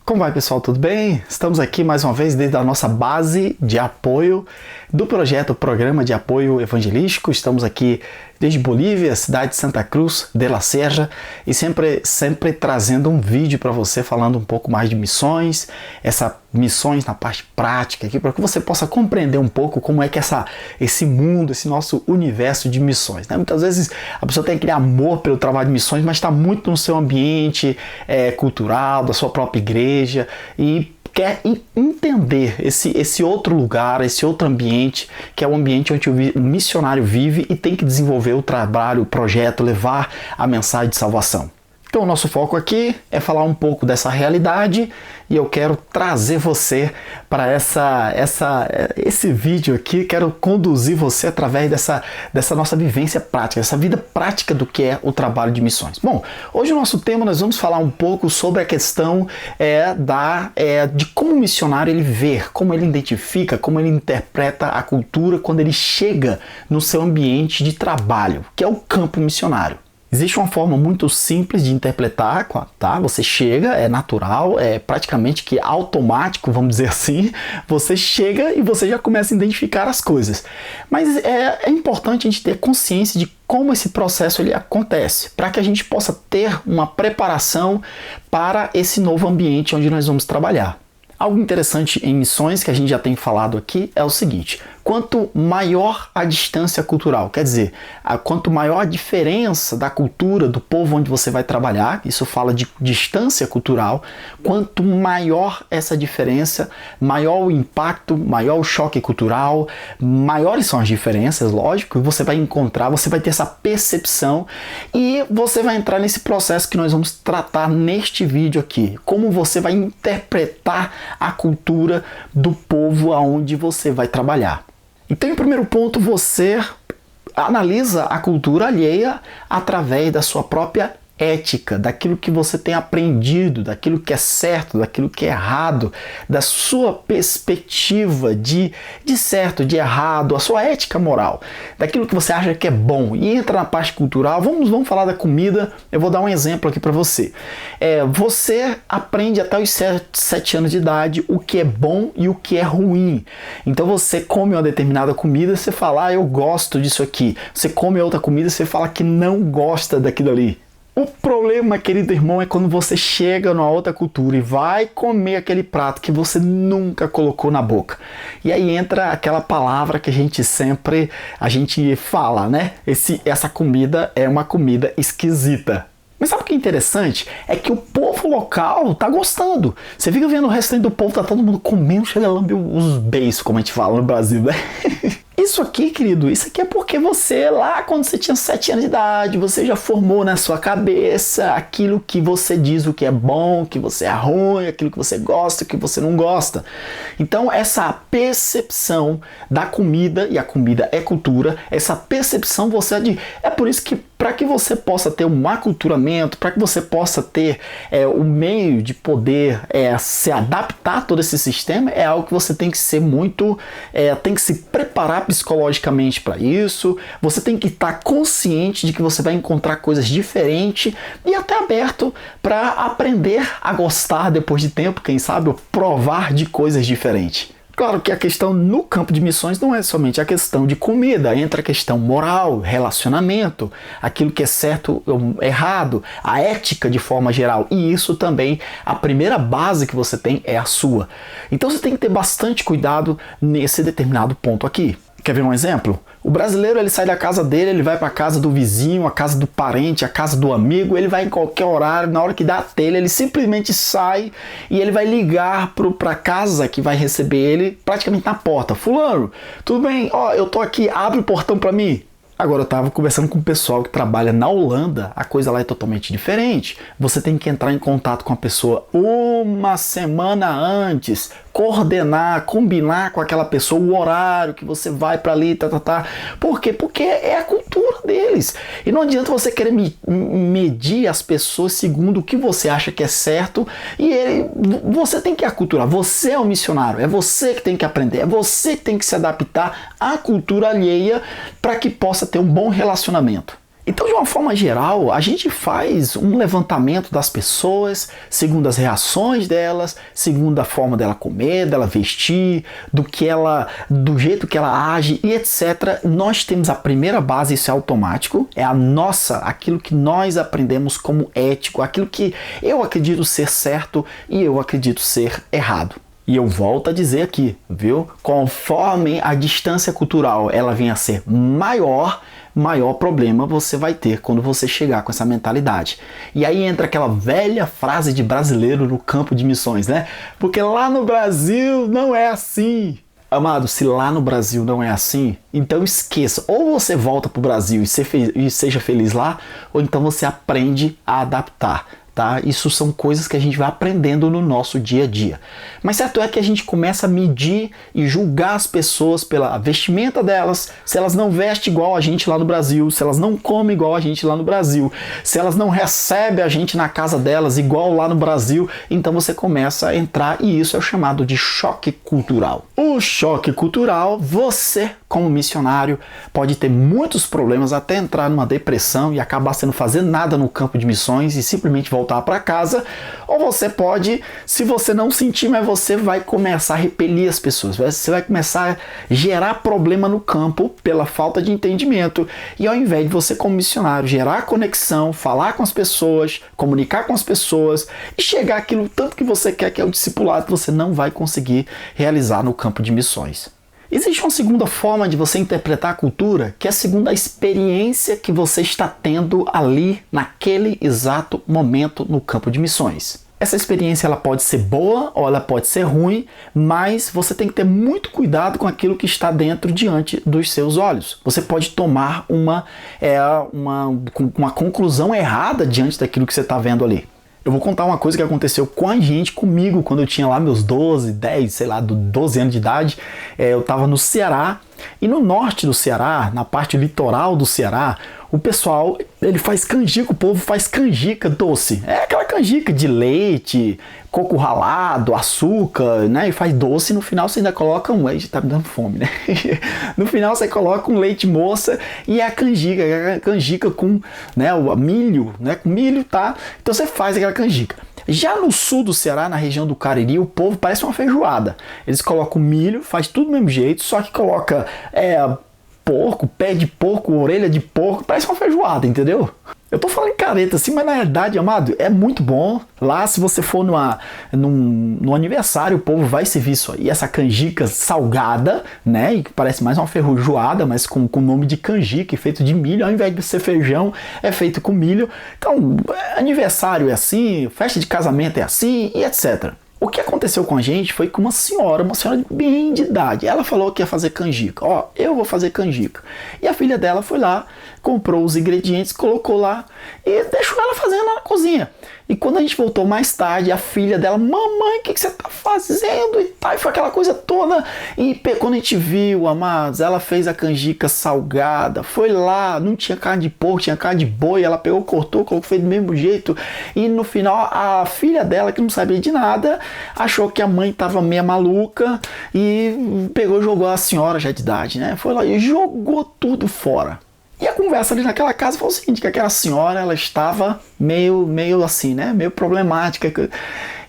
Como vai, pessoal? Tudo bem? Estamos aqui mais uma vez desde a nossa base de apoio do projeto Programa de Apoio Evangelístico. Estamos aqui desde Bolívia, cidade de Santa Cruz de la Sierra, e sempre trazendo um vídeo para você falando um pouco mais de missões, missões na parte prática aqui, para que você possa compreender um pouco como é que esse mundo, esse nosso universo de missões, né? Muitas vezes a pessoa tem aquele amor pelo trabalho de missões, mas está muito no seu ambiente cultural, da sua própria igreja, e quer entender esse outro lugar, esse outro ambiente, que é o ambiente onde o missionário vive e tem que desenvolver o trabalho, o projeto, levar a mensagem de salvação. Então o nosso foco aqui é falar um pouco dessa realidade e eu quero trazer você para esse vídeo aqui, quero conduzir você através dessa nossa vivência prática, essa vida prática do que é o trabalho de missões. Bom, hoje o nosso tema nós vamos falar um pouco sobre a questão de como o missionário ele vê, como ele identifica, como ele interpreta a cultura quando ele chega no seu ambiente de trabalho, que é o campo missionário. Existe uma forma muito simples de interpretar, tá? Você chega, é natural, é praticamente que automático, vamos dizer assim. Você chega e você já começa a identificar as coisas. Mas é importante a gente ter consciência de como esse processo ele acontece, para que a gente possa ter uma preparação para esse novo ambiente onde nós vamos trabalhar. Algo interessante em missões que a gente já tem falado aqui é o seguinte: quanto maior a distância cultural, quer dizer, quanto maior a diferença da cultura do povo onde você vai trabalhar, isso fala de distância cultural, quanto maior essa diferença, maior o impacto, maior o choque cultural, maiores são as diferenças, lógico, e você vai ter essa percepção e você vai entrar nesse processo que nós vamos tratar neste vídeo aqui, como você vai interpretar a cultura do povo aonde você vai trabalhar. Então, em primeiro ponto, você analisa a cultura alheia através da sua própria ética, daquilo que você tem aprendido, daquilo que é certo, daquilo que é errado, da sua perspectiva de certo, de errado, a sua ética moral, daquilo que você acha que é bom. E entra na parte cultural, vamos falar da comida. Eu vou dar um exemplo aqui para você. Você aprende até os 7 anos de idade o que é bom e o que é ruim. Então você come uma determinada comida, você fala, eu gosto disso aqui. Você come outra comida, você fala que não gosta daquilo ali. O problema, querido irmão, é quando você chega numa outra cultura e vai comer aquele prato que você nunca colocou na boca. E aí entra aquela palavra que a gente fala, né? Essa comida é uma comida esquisita. Mas sabe o que é interessante? É que o povo local tá gostando. Você fica vendo o restante do povo, tá todo mundo comendo, chega a lamber os beiços, como a gente fala no Brasil, né? Isso aqui, querido, isso aqui é porque você lá quando você tinha 7 anos de idade, você já formou na sua cabeça aquilo que você diz o que é bom, que você é ruim, aquilo que você gosta, que você não gosta. Então essa percepção da comida, e a comida é cultura, essa percepção é por isso que para que você possa ter um aculturamento, para que você possa ter o meio de poder se adaptar a todo esse sistema, é algo que você tem que ser tem que se preparar psicologicamente para isso, você tem que estar consciente de que você vai encontrar coisas diferentes e até aberto para aprender a gostar depois de tempo, quem sabe, provar de coisas diferentes. Claro que a questão no campo de missões não é somente a questão de comida, entra a questão moral, relacionamento, aquilo que é certo ou errado, a ética de forma geral. E isso também, a primeira base que você tem é a sua. Então você tem que ter bastante cuidado nesse determinado ponto aqui. Quer ver um exemplo? O brasileiro ele sai da casa dele, ele vai para a casa do vizinho, a casa do parente, a casa do amigo, ele vai em qualquer horário, na hora que dá a telha, ele simplesmente sai e ele vai ligar para a casa que vai receber ele praticamente na porta. Fulano, tudo bem? Eu tô aqui, abre o portão para mim. Agora eu estava conversando com o pessoal que trabalha na Holanda, a coisa lá é totalmente diferente. Você tem que entrar em contato com a pessoa uma semana antes, coordenar, combinar com aquela pessoa o horário que você vai para ali, Por quê? Porque é a cultura deles. E não adianta você querer medir as pessoas segundo o que você acha que é certo você tem que aculturar. Você é o missionário, é você que tem que aprender, é você que tem que se adaptar à cultura alheia para que possa ter um bom relacionamento. Então, de uma forma geral, a gente faz um levantamento das pessoas, segundo as reações delas, segundo a forma dela comer, dela vestir, do jeito que ela age e etc. Nós temos a primeira base, isso é automático, é aquilo que nós aprendemos como ético, aquilo que eu acredito ser certo e eu acredito ser errado. E eu volto a dizer aqui, viu? Conforme a distância cultural ela venha a ser maior problema você vai ter quando você chegar com essa mentalidade. E aí entra aquela velha frase de brasileiro no campo de missões, né? Porque lá no Brasil não é assim. Amado, se lá no Brasil não é assim, então esqueça. Ou você volta para o Brasil e seja feliz lá, ou então você aprende a adaptar. Tá? Isso são coisas que a gente vai aprendendo no nosso dia a dia. Mas certo é que a gente começa a medir e julgar as pessoas pela vestimenta delas, se elas não vestem igual a gente lá no Brasil, se elas não comem igual a gente lá no Brasil, se elas não recebem a gente na casa delas igual lá no Brasil, então você começa a entrar e isso é o chamado de choque cultural. O choque cultural, você como missionário pode ter muitos problemas até entrar numa depressão e acabar sem fazer nada no campo de missões e simplesmente voltar para casa, ou você pode, se você não sentir, mas você vai começar a repelir as pessoas, você vai começar a gerar problema no campo pela falta de entendimento, e ao invés de você como missionário gerar conexão, falar com as pessoas, comunicar com as pessoas e chegar àquilo tanto que você quer, que é o discipulado, você não vai conseguir realizar no campo de missões. Existe uma segunda forma de você interpretar a cultura, que é segundo a experiência que você está tendo ali naquele exato momento no campo de missões. Essa experiência ela pode ser boa ou ela pode ser ruim, mas você tem que ter muito cuidado com aquilo que está diante dos seus olhos. Você pode tomar uma conclusão errada diante daquilo que você está vendo ali. Eu vou contar uma coisa que aconteceu com a gente, comigo, quando eu tinha lá meus 12 anos de idade. Eu estava no Ceará, e no norte do Ceará, na parte litoral do Ceará, o pessoal, ele faz canjica, o povo faz canjica doce. É aquela canjica de leite, coco ralado, açúcar, né? E faz doce, no final você ainda coloca um leite, tá me dando fome, né? No final você coloca um leite moça e é a canjica com, né, o milho, né? Com milho, tá? Então você faz aquela canjica. Já no sul do Ceará, na região do Cariri, o povo parece uma feijoada. Eles colocam milho, faz tudo do mesmo jeito, só que coloca porco, pé de porco, orelha de porco, parece uma feijoada, entendeu? Eu tô falando careta assim, mas na verdade, amado, é muito bom. Lá, se você for no aniversário, o povo vai servir isso aí, essa canjica salgada, né? E que parece mais uma feijoada, mas com o nome de canjica, feito de milho, ao invés de ser feijão, é feito com milho. Então, aniversário é assim, festa de casamento é assim, e etc. O que aconteceu com a gente foi que uma senhora bem de idade, ela falou que ia fazer canjica. Ó, eu vou fazer canjica. E a filha dela foi lá, comprou os ingredientes, colocou lá e deixou ela fazendo na cozinha. E quando a gente voltou mais tarde, a filha dela, mamãe, o que você tá fazendo? E tal, e foi aquela coisa toda. E quando a gente viu, amados, ela fez a canjica salgada, foi lá, não tinha carne de porco, tinha carne de boi, ela pegou, cortou, colocou, fez do mesmo jeito. E no final, a filha dela, que não sabia de nada, achou que a mãe tava meio maluca e pegou e jogou a senhora já de idade, né? Foi lá e jogou tudo fora. E a conversa ali naquela casa foi o seguinte, que aquela senhora, ela estava meio assim, né? Meio problemática.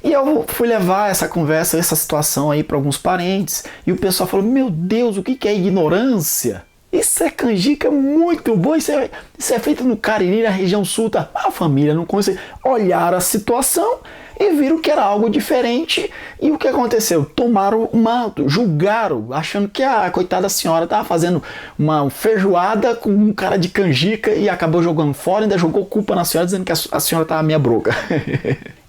E eu fui levar essa conversa, essa situação aí para alguns parentes. E o pessoal falou, meu Deus, o que é ignorância? Isso é canjica muito boa, isso é feito no Cariri, na região sul. Tá? A família não conseguiu olhar a situação e viram que era algo diferente. E o que aconteceu? Julgaram, achando que a coitada senhora estava fazendo uma feijoada com um cara de canjica e acabou jogando fora, ainda jogou culpa na senhora, dizendo que a senhora estava meia broca.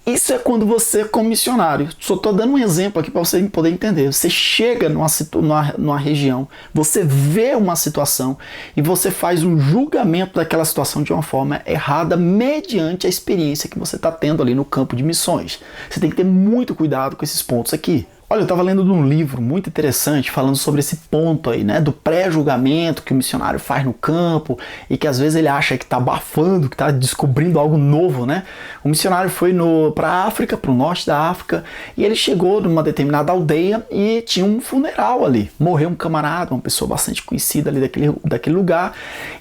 Isso é quando você, como missionário, só estou dando um exemplo aqui para você poder entender. Você chega numa região, você vê uma situação e você faz um julgamento daquela situação de uma forma errada mediante a experiência que você está tendo ali no campo de missões. Você tem que ter muito cuidado com esses pontos aqui. Olha, eu estava lendo de um livro muito interessante falando sobre esse ponto aí, né, do pré-julgamento que o missionário faz no campo e que às vezes ele acha que está abafando, que está descobrindo algo novo, né? O missionário foi para a África, para o norte da África, e ele chegou numa determinada aldeia e tinha um funeral ali. Morreu um camarada, uma pessoa bastante conhecida ali daquele lugar,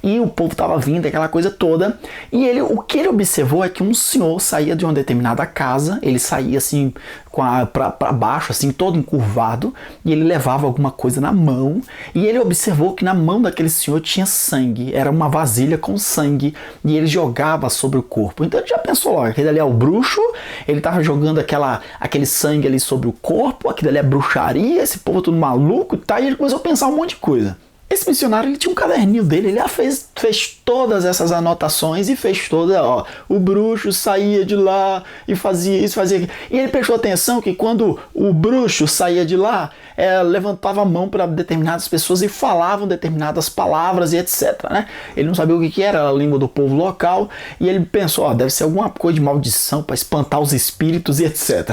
e o povo estava vindo, aquela coisa toda, e o que ele observou é que um senhor saía de uma determinada casa, ele saía assim para baixo, assim, todo encurvado, e ele levava alguma coisa na mão, e ele observou que na mão daquele senhor tinha sangue, era uma vasilha com sangue, e ele jogava sobre o corpo. Então ele já pensou logo, aquele ali é o bruxo, ele estava jogando aquele sangue ali sobre o corpo, aquilo ali é bruxaria, esse povo tudo maluco, tá? E ele começou a pensar um monte de coisa. Esse missionário, ele tinha um caderninho dele, ele fez todas essas anotações e fez o bruxo saía de lá e fazia isso, fazia aquilo. E ele prestou atenção que quando o bruxo saía de lá, levantava a mão para determinadas pessoas e falavam determinadas palavras e etc, né? Ele não sabia o que era a língua do povo local e ele pensou, deve ser alguma coisa de maldição para espantar os espíritos e etc.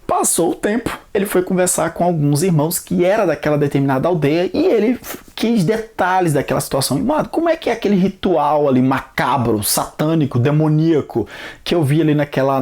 Passou o tempo, ele foi conversar com alguns irmãos que era daquela determinada aldeia e ele quis detalhes daquela situação. E, mano, como é que é aquele ritual ali macabro, satânico, demoníaco que eu vi ali naquela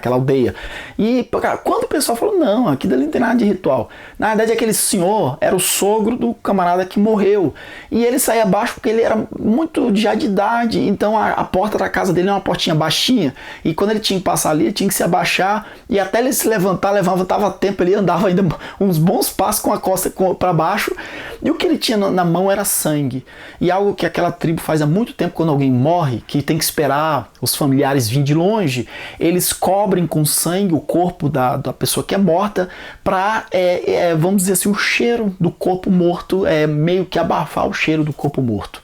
aldeia? E, cara, quando o pessoal falou, não, aqui dali não tem nada de ritual. Na verdade, aquele senhor era o sogro do camarada que morreu. E ele saía abaixo porque ele era muito já de idade, então a porta da casa dele é uma portinha baixinha. E quando ele tinha que passar ali, ele tinha que se abaixar e até ele se levantava tempo, ele andava ainda uns bons passos com a costa para baixo, e o que ele tinha na mão era sangue. E algo que aquela tribo faz há muito tempo, quando alguém morre, que tem que esperar os familiares virem de longe, eles cobrem com sangue o corpo da pessoa que é morta para, vamos dizer assim, o cheiro do corpo morto, meio que abafar o cheiro do corpo morto.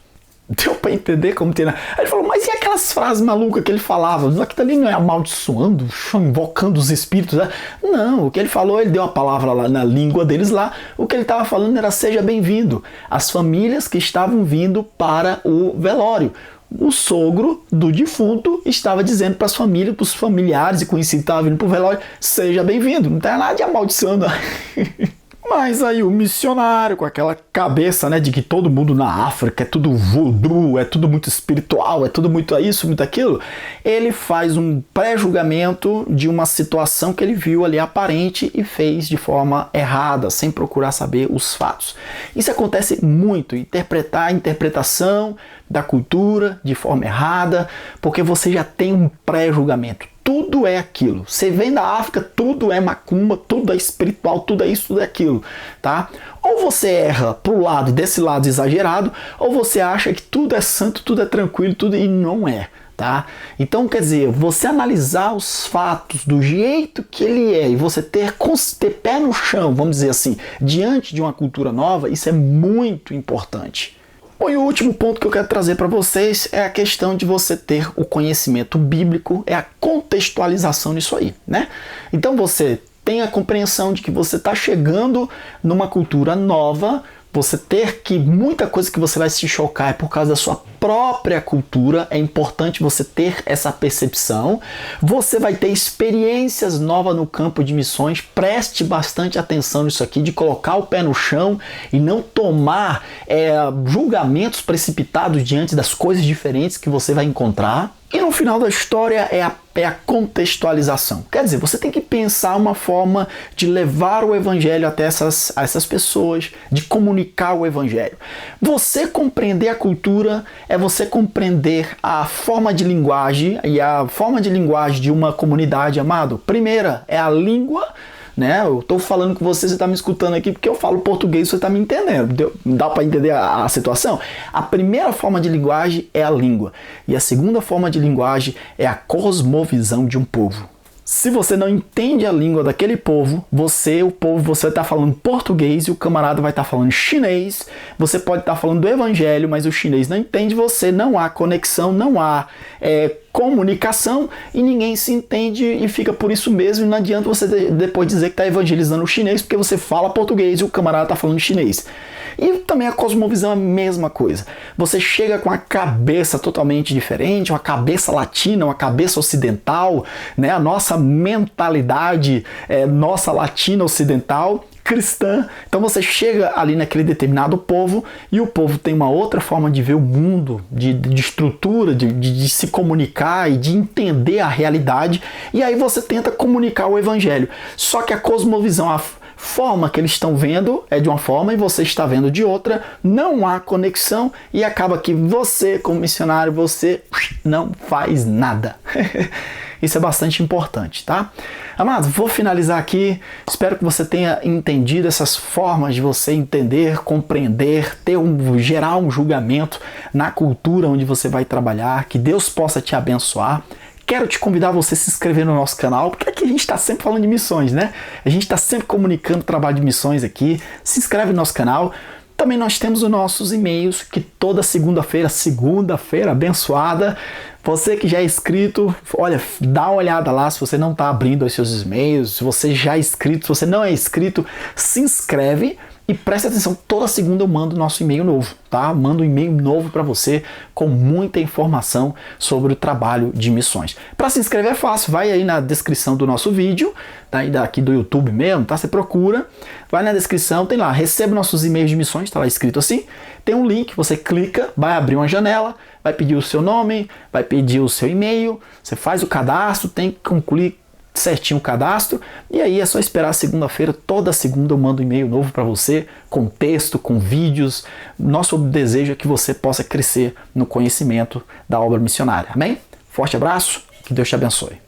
Deu pra entender como tem. Aí ele falou, mas e aquelas frases malucas que ele falava? Aquilo ali não é amaldiçoando, invocando os espíritos? Né? Não, o que ele falou, ele deu uma palavra lá na língua deles lá, o que ele estava falando era seja bem-vindo. As famílias que estavam vindo para o velório. O sogro do defunto estava dizendo para as famílias, para os familiares e conhecidos que estavam vindo para o velório, seja bem-vindo, não tem nada de amaldiçoando. Mas aí o missionário, com aquela cabeça, né, de que todo mundo na África é tudo voodoo, é tudo muito espiritual, é tudo muito isso, muito aquilo, ele faz um pré-julgamento de uma situação que ele viu ali aparente e fez de forma errada, sem procurar saber os fatos. Isso acontece muito, interpretar a interpretação da cultura de forma errada, porque você já tem um pré-julgamento. Tudo é aquilo. Você vem da África, tudo é macumba, tudo é espiritual, tudo é isso, tudo é aquilo, tá? Ou você erra pro lado desse lado exagerado, ou você acha que tudo é santo, tudo é tranquilo, tudo e não é, tá? Então, quer dizer, você analisar os fatos do jeito que ele é e você ter pé no chão, vamos dizer assim, diante de uma cultura nova, isso é muito importante. Bom, e o último ponto que eu quero trazer para vocês é a questão de você ter o conhecimento bíblico, é a contextualização nisso aí, né? Então você tem a compreensão de que você está chegando numa cultura nova, você ter que muita coisa que você vai se chocar é por causa da sua própria cultura, é importante você ter essa percepção. Você vai ter experiências novas no campo de missões, preste bastante atenção nisso aqui, de colocar o pé no chão e não tomar julgamentos precipitados diante das coisas diferentes que você vai encontrar. E no final da história é a contextualização. Quer dizer, você tem que pensar uma forma de levar o evangelho até essas pessoas, de comunicar o evangelho. Você compreender a cultura é você compreender a forma de linguagem, e a forma de linguagem de uma comunidade, amado. Primeira é a língua, né? Eu estou falando com você está me escutando aqui porque eu falo português, você está me entendendo. Dá para entender a situação? A primeira forma de linguagem é a língua. E a segunda forma de linguagem é a cosmovisão de um povo. Se você não entende a língua daquele povo, você está falando português e o camarada vai estar falando chinês. Você pode estar falando do evangelho, mas o chinês não entende você, não há conexão, não há comunicação e ninguém se entende e fica por isso mesmo. E não adianta você depois dizer que está evangelizando o chinês porque você fala português e o camarada está falando chinês. E também a cosmovisão é a mesma coisa. Você chega com a cabeça totalmente diferente, uma cabeça latina, uma cabeça ocidental, né? A nossa mentalidade nossa latina ocidental, cristã. Então você chega ali naquele determinado povo e o povo tem uma outra forma de ver o mundo, de estrutura, de se comunicar e de entender a realidade, e aí você tenta comunicar o evangelho. Só que a cosmovisão, a forma que eles estão vendo é de uma forma e você está vendo de outra, não há conexão e acaba que você, como missionário, você não faz nada. Isso é bastante importante, tá? Amados, vou finalizar aqui. Espero que você tenha entendido essas formas de você entender, compreender, gerar um julgamento na cultura onde você vai trabalhar. Que Deus possa te abençoar. Quero te convidar a você se inscrever no nosso canal, porque aqui a gente está sempre falando de missões, né? A gente está sempre comunicando o trabalho de missões aqui. Se inscreve no nosso canal. Também nós temos os nossos e-mails, que toda segunda-feira abençoada, você que já é inscrito, olha, dá uma olhada lá se você não está abrindo os seus e-mails, se você já é inscrito, se você não é inscrito, se inscreve e preste atenção, toda segunda eu mando nosso e-mail novo, tá? Mando um e-mail novo para você com muita informação sobre o trabalho de missões. Para se inscrever é fácil, vai aí na descrição do nosso vídeo, tá? Daqui do YouTube mesmo, tá? Você procura, vai na descrição, tem lá, receba nossos e-mails de missões, tá lá escrito assim, tem um link, você clica, vai abrir uma janela, vai pedir o seu nome, vai pedir o seu e-mail, você faz o cadastro, tem que concluir certinho o cadastro, e aí é só esperar segunda-feira. Toda segunda eu mando um e-mail novo para você, com texto, com vídeos. Nosso desejo é que você possa crescer no conhecimento da obra missionária. Amém? Forte abraço, que Deus te abençoe.